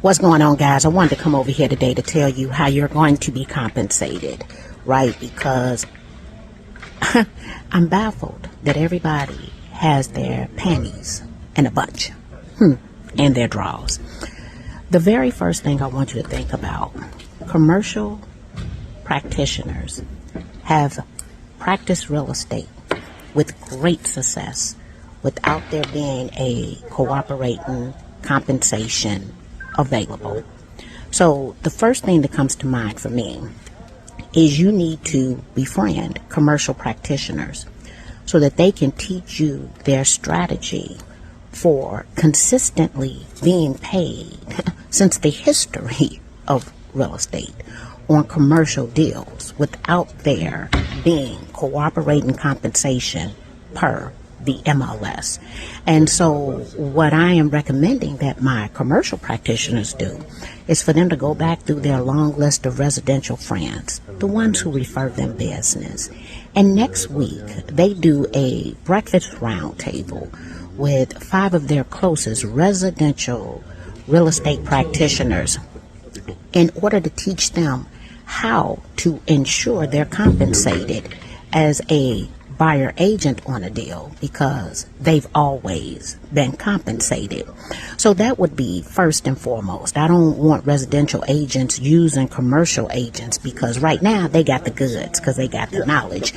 What's going on, guys? I wanted to come over here today to tell you how you're going to be compensated, right? Because I'm baffled that everybody has their panties in a bunch and their drawers. The very first thing I want you to think about, commercial practitioners have practiced real estate with great success without there being a cooperating compensation available. So the first thing that comes to mind for me is you need to befriend commercial practitioners so that they can teach you their strategy for consistently being paid since the history of real estate on commercial deals without there being cooperating compensation per the MLS. And so what I am recommending that my commercial practitioners do is for them to go back through their long list of residential friends, the ones who refer them business. And next week, they do a breakfast roundtable with 5 of their closest residential real estate practitioners in order to teach them how to ensure they're compensated as a buyer agent on a deal, because they've always been compensated. So that would be first and foremost. I don't want residential agents using commercial agents, because right now they got the goods because they got the knowledge.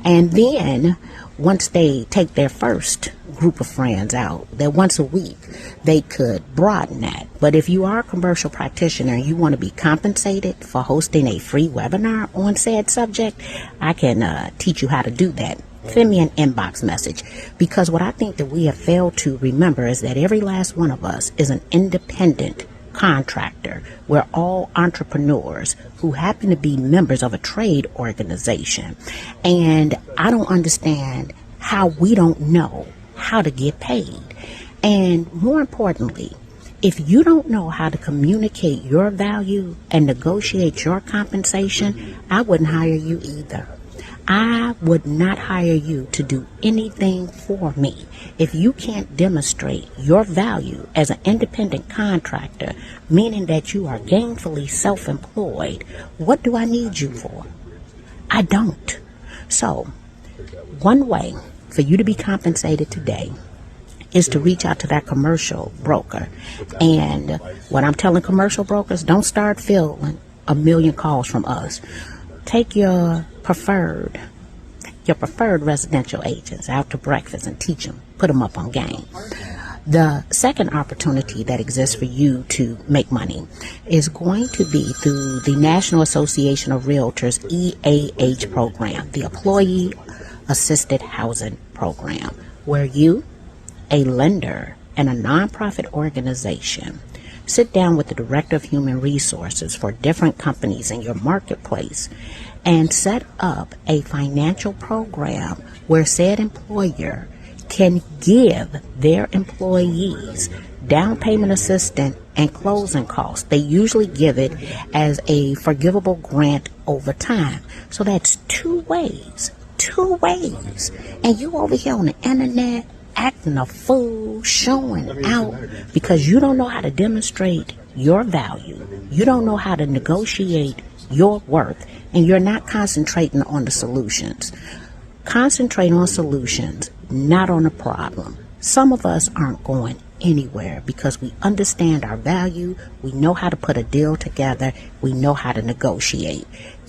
And then once they take their first group of friends out, that once a week they could broaden that. But if you are a commercial practitioner and you want to be compensated for hosting a free webinar on said subject, I can teach you how to do that. Send me an inbox message, because what I think that we have failed to remember is that every last one of us is an independent contractor. We're all entrepreneurs who happen to be members of a trade organization. And I don't understand how we don't know how to get paid. And more importantly, if you don't know how to communicate your value and negotiate your compensation, I wouldn't hire you either. I would not hire you to do anything for me if you can't demonstrate your value as an independent contractor, meaning that you are gainfully self-employed. What do I need you for? I don't. So, one way for you to be compensated today is to reach out to that commercial broker. And what I'm telling commercial brokers, don't start filling a million calls from us. Take your preferred residential agents out to breakfast and teach them, put them up on game. The second opportunity that exists for you to make money is going to be through the National Association of Realtors EAH program, the Employee Assisted Housing Program, where you, a lender, and a nonprofit organization sit down with the Director of Human Resources for different companies in your marketplace and set up a financial program where said employer can give their employees down payment assistance and closing costs. They usually give it as a forgivable grant over time. So that's two ways. And you over here on the internet acting a fool, showing out because you don't know how to demonstrate your value. You don't know how to negotiate your worth, and you're not concentrating on the solutions. Concentrate on solutions, not on the problem. Some of us aren't going anywhere because we understand our value. We know how to put a deal together. We know how to negotiate.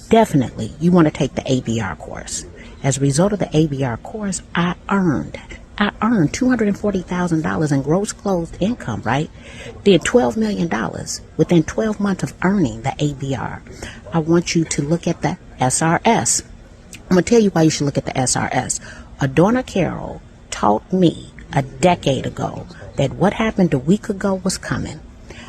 Definitely, you want to take the ABR course. As a result of the ABR course, I earned $240,000 in gross closed income, right? Did $12 million within 12 months of earning the ABR. I want you to look at the SRS. I'm going to tell you why you should look at the SRS. Adorna Carroll taught me a decade ago that what happened a week ago was coming.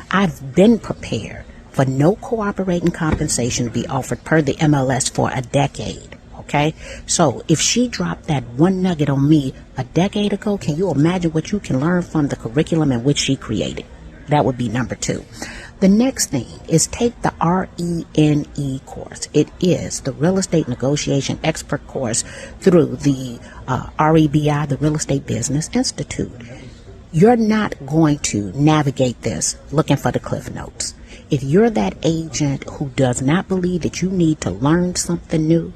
I've been prepared for no cooperating compensation to be offered per the MLS for a decade. Okay, so if she dropped that one nugget on me a decade ago, can you imagine what you can learn from the curriculum in which she created? That would be number 2. The next thing is take the RENE course. It is the Real Estate Negotiation Expert course through the REBI, the Real Estate Business Institute. you're not going to navigate this looking for the cliff notes. If you're that agent who does not believe that you need to learn something new,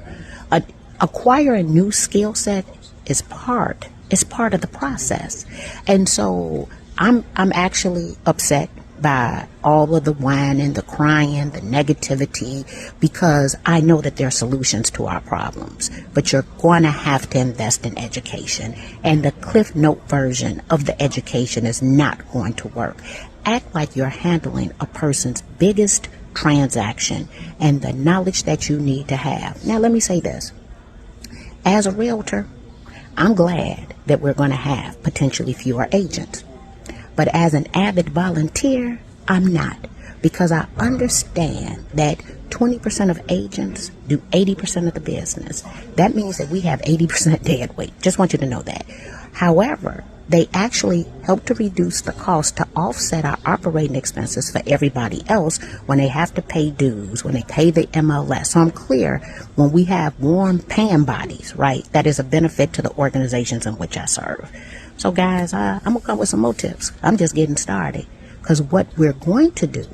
acquire a new skill set is part of the process. And so I'm actually upset by all of the whining, the crying, the negativity, because I know that there are solutions to our problems. But you're going to have to invest in education. And the Cliff Note version of the education is not going to work. Act like you're handling a person's biggest transaction and the knowledge that you need to have. Now, let me say this. As a realtor, I'm glad that we're going to have potentially fewer agents. But as an avid volunteer, I'm not, because I understand that 20% of agents do 80% of the business. That means that we have 80% dead weight. Just want you to know that. However, they actually help to reduce the cost to offset our operating expenses for everybody else when they have to pay dues, when they pay the MLS. So I'm clear, when we have warm paying bodies, right, that is a benefit to the organizations in which I serve. So guys, I'm going to come with some more tips. I'm just getting started, because what we're going to do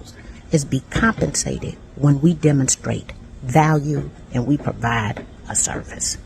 is be compensated when we demonstrate value and we provide a service.